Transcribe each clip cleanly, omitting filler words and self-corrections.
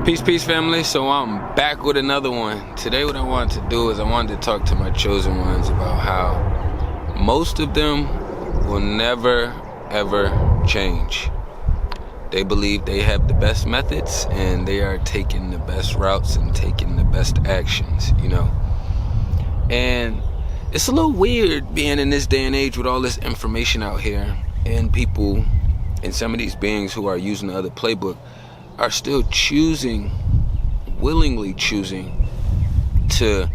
Peace family. So I'm back with another one. Today what I wanted to do is I wanted to talk to my chosen ones about how most of them will never ever change. They believe they have the best methods and they are taking the best routes and taking the best actions, you know. And it's a little weird being in this day and age with all this information out here, and people and some of these beings who are using the other playbook are still willingly choosing to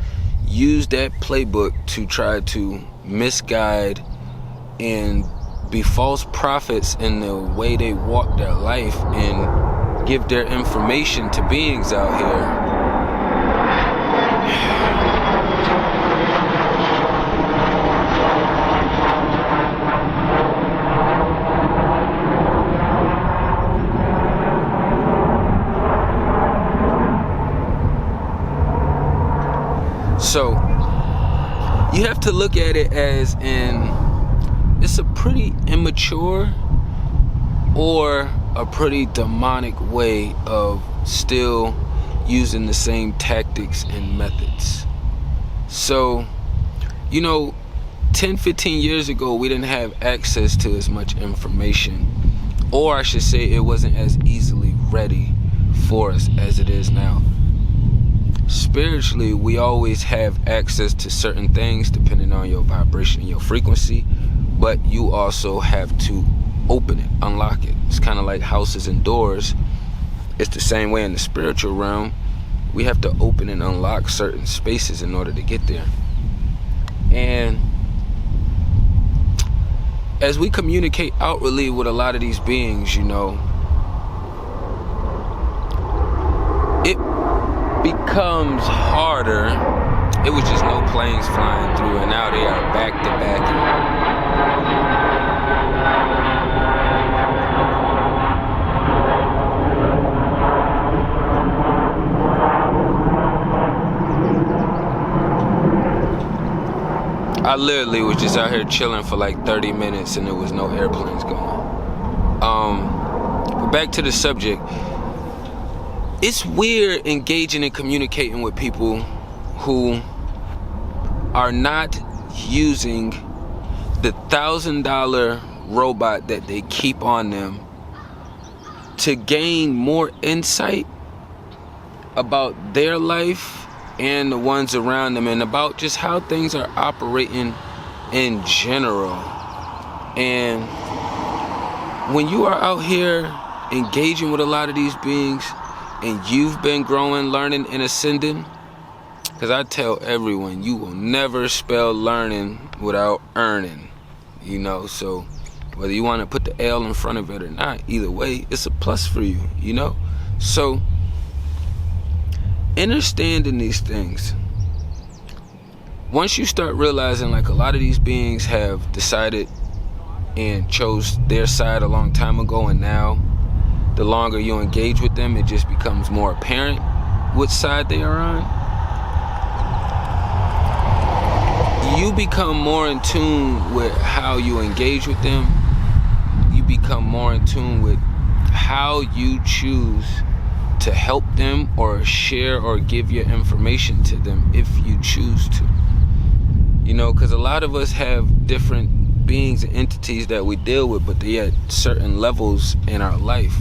use that playbook to try to misguide and be false prophets in the way they walk their life and give their information to beings out here. So you have to look at it as it's a pretty immature or a pretty demonic way of still using the same tactics and methods. So, 10-15 years ago we didn't have access to as much information, or I should say it wasn't as easily ready for us as it is now. Spiritually, we always have access to certain things depending on your vibration and your frequency, but you also have to open it, unlock it. It's kind of like houses and doors. It's the same way in the spiritual realm. We have to open and unlock certain spaces in order to get there. And as we communicate outwardly with a lot of these beings, it becomes harder. It was just no planes flying through, and now they are back to back. I literally was just out here chilling for like 30 minutes and there was no airplanes going. But back to the subject. It's weird engaging and communicating with people who are not using the $1,000 robot that they keep on them to gain more insight about their life and the ones around them, and about just how things are operating in general. And when you are out here engaging with a lot of these beings and you've been growing, learning, and ascending, because I tell everyone, you will never spell learning without earning, so whether you want to put the L in front of it or not, either way, it's a plus for you, So understanding these things, once you start realizing like a lot of these beings have decided and chose their side a long time ago, and now the longer you engage with them, it just becomes more apparent which side they are on. You become more in tune with how you engage with them. You become more in tune with how you choose to help them or share or give your information to them if you choose to. Because a lot of us have different beings and entities that we deal with, but they at certain levels in our life.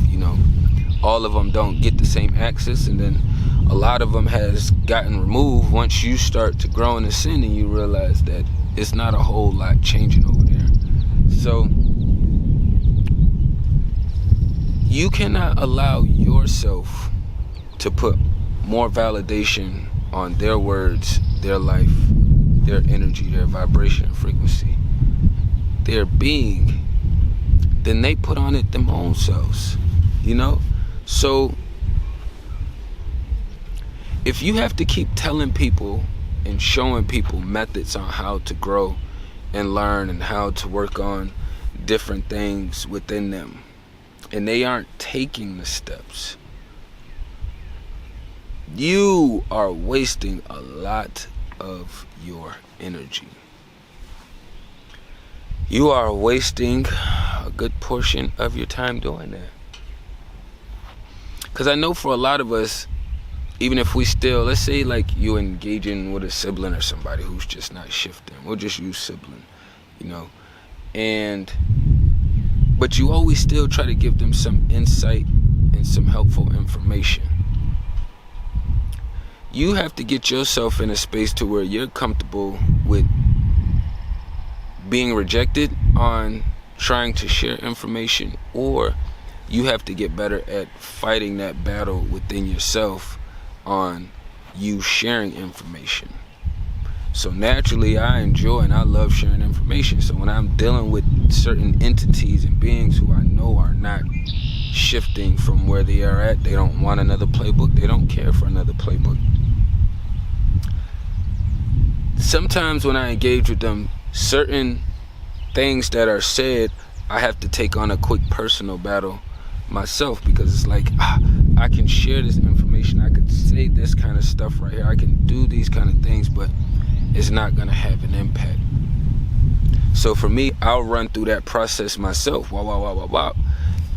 All of them don't get the same access, and then a lot of them has gotten removed once you start to grow and ascend and you realize that it's not a whole lot changing over there. So you cannot allow yourself to put more validation on their words, their life, their energy, their vibration and frequency, their being, than they put on it them own selves, So if you have to keep telling people and showing people methods on how to grow and learn and how to work on different things within them, and they aren't taking the steps, you are wasting a lot of your energy. You are wasting a good portion of your time doing that. Because I know for a lot of us, even if we still, let's say like you engaging with a sibling or somebody who's just not shifting. We'll just use sibling, you know. But you always still try to give them some insight and some helpful information. You have to get yourself in a space to where you're comfortable with being rejected on trying to share information, or you have to get better at fighting that battle within yourself on you sharing information. So naturally, I enjoy and I love sharing information. So when I'm dealing with certain entities and beings who I know are not shifting from where they are at, they don't want another playbook, they don't care for another playbook. Sometimes when I engage with them, certain things that are said, I have to take on a quick personal battle myself, because it's like, I can share this information, I could say this kind of stuff right here, I can do these kind of things, but it's not gonna have an impact. So for me, I'll run through that process myself,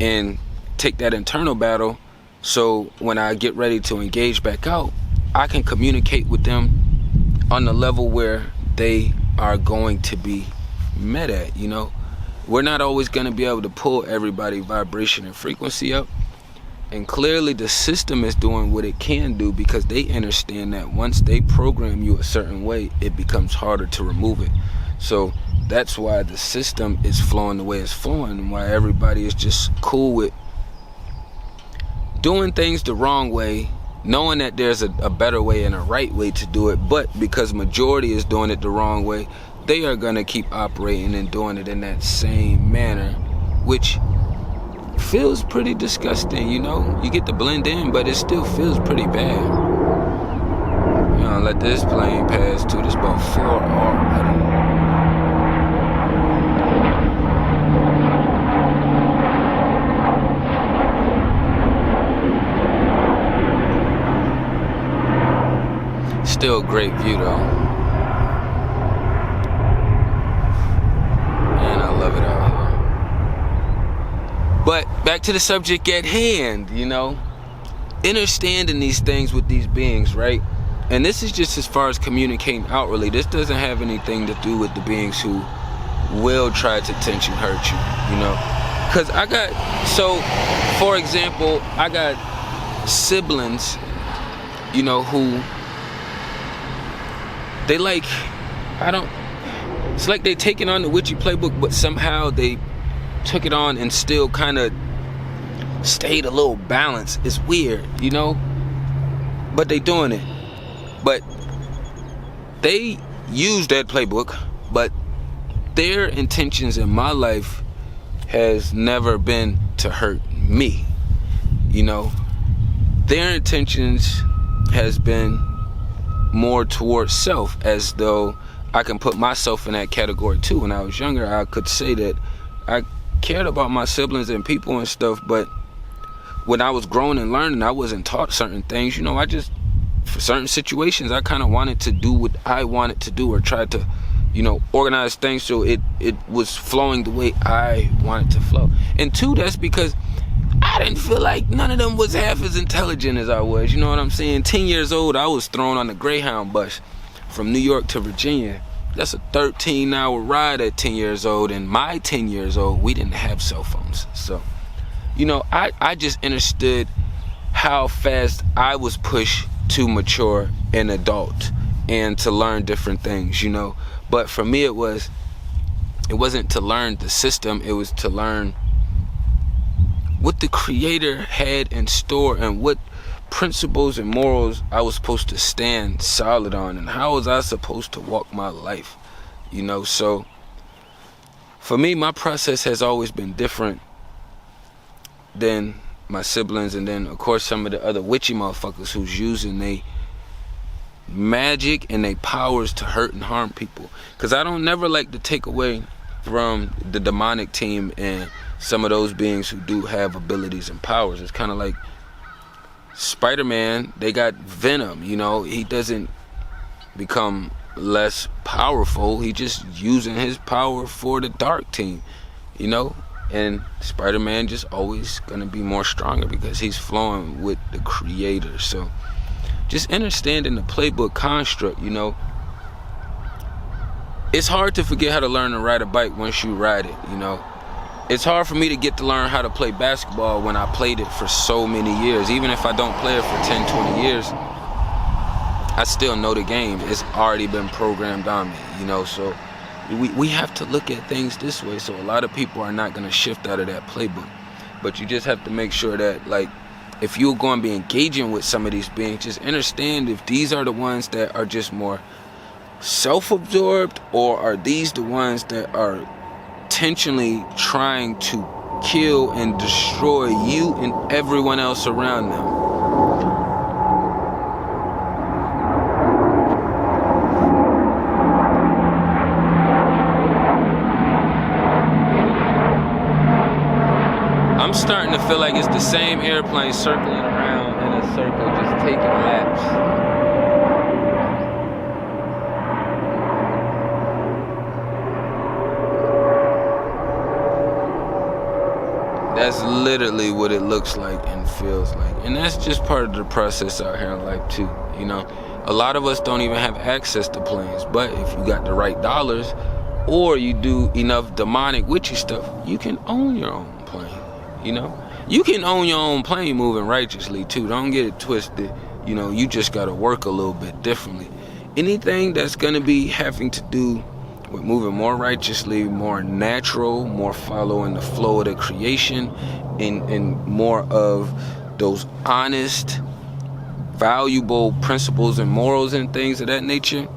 and take that internal battle, so when I get ready to engage back out, I can communicate with them on the level where they are going to be met at, you know. We're not always going to be able to pull everybody's vibration and frequency up, and clearly the system is doing what it can do, because they understand that once they program you a certain way, it becomes harder to remove it. So that's why the system is flowing the way it's flowing, and why everybody is just cool with doing things the wrong way, knowing that there's a better way and a right way to do it, but because majority is doing it the wrong way, they are going to keep operating and doing it in that same manner, which feels pretty disgusting, you know. You get to blend in, but it still feels pretty bad. You know, let this plane pass too. This about 4 already. Still a great view though. And I love it out here. But back to the subject at hand, you know. Understanding these things with these beings, right? And this is just as far as communicating outwardly. This doesn't have anything to do with the beings who will try to tension hurt you, you know. Because so for example, I got siblings, you know, who they like, it's like they taking on the witchy playbook, but somehow they took it on and still kind of stayed a little balanced. It's weird, you know, but they doing it. But they use that playbook, but their intentions in my life has never been to hurt me, you know. Their intentions has been more towards self, as though I can put myself in that category too. When I was younger, I could say that I cared about my siblings and people and stuff, but when I was growing and learning, I wasn't taught certain things, you know. I just, for certain situations, I kind of wanted to do what I wanted to do, or tried to, you know, organize things so it was flowing the way I wanted to flow. And two, that's because I didn't feel like none of them was half as intelligent as I was, you know what I'm saying? 10 years old, I was thrown on the Greyhound bus from New York to Virginia. That's a 13-hour ride at 10 years old, and my 10 years old, we didn't have cell phones. So, you know, I just understood how fast I was pushed to mature and adult and to learn different things, you know. But for me, it wasn't to learn the system, it was to learn what the Creator had in store, and what principles and morals I was supposed to stand solid on, and how was I supposed to walk my life, you know. So for me, my process has always been different than my siblings, and then of course some of the other witchy motherfuckers who's using they magic and they powers to hurt and harm people. Because I don't never like to take away from the demonic team and some of those beings who do have abilities and powers. It's kind of like Spider-Man, they got Venom, you know. He doesn't become less powerful, he just using his power for the dark team, you know. And Spider-Man just always gonna be more stronger because he's flowing with the creator. So just understanding the playbook construct, you know. It's hard to forget how to learn to ride a bike once you ride it, you know. It's hard for me to get to learn how to play basketball when I played it for so many years. Even if I don't play it for 10, 20 years, I still know the game. It's already been programmed on me, you know. So we have to look at things this way. So a lot of people are not going to shift out of that playbook. But you just have to make sure that, like, if you're going to be engaging with some of these beings, just understand if these are the ones that are just more self-absorbed, or are these the ones that are intentionally trying to kill and destroy you and everyone else around them. I'm starting to feel like it's the same airplane circling around in a circle, just taking laps. That's literally what it looks like and feels like. And that's just part of the process out here in life too, you know. A lot of us don't even have access to planes, but if you got the right dollars or you do enough demonic witchy stuff, you can own your own plane, you know. You can own your own plane moving righteously too. Don't get it twisted, you know. You just got to work a little bit differently. Anything that's going to be having to do with moving more righteously, more natural, more following the flow of the creation, and more of those honest, valuable principles and morals and things of that nature,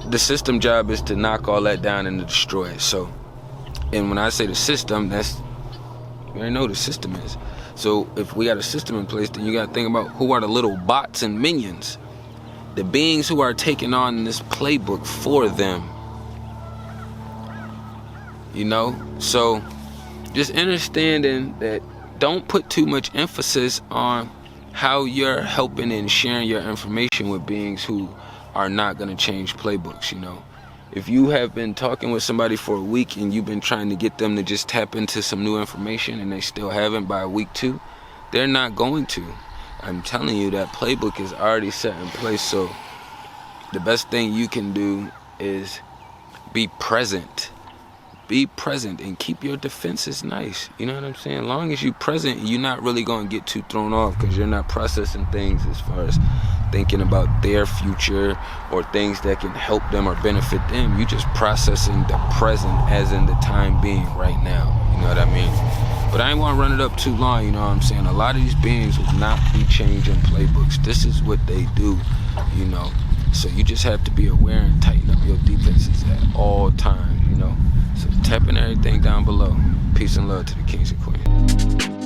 the system job is to knock all that down and to destroy it. So, and when I say the system, that's, you already know what the system is. So if we got a system in place, then you got to think about who are the little bots and minions, the beings who are taking on this playbook for them, you know. So just understanding that, don't put too much emphasis on how you're helping and sharing your information with beings who are not going to change playbooks, you know. If you have been talking with somebody for a week and you've been trying to get them to just tap into some new information and they still haven't by week 2, they're not going to. I'm telling you, that playbook is already set in place. So the best thing you can do is be present. Be present and keep your defenses nice. You know what I'm saying? As long as you're present, you're not really going to get too thrown off because you're not processing things as far as thinking about their future or things that can help them or benefit them. You're just processing the present as in the time being right now. You know what I mean? But I ain't want to run it up too long, you know what I'm saying? A lot of these beings will not be changing playbooks. This is what they do, you know? So you just have to be aware and tighten up your defenses at all times, you know? So tapping everything down below. Peace and love to the kings and queens.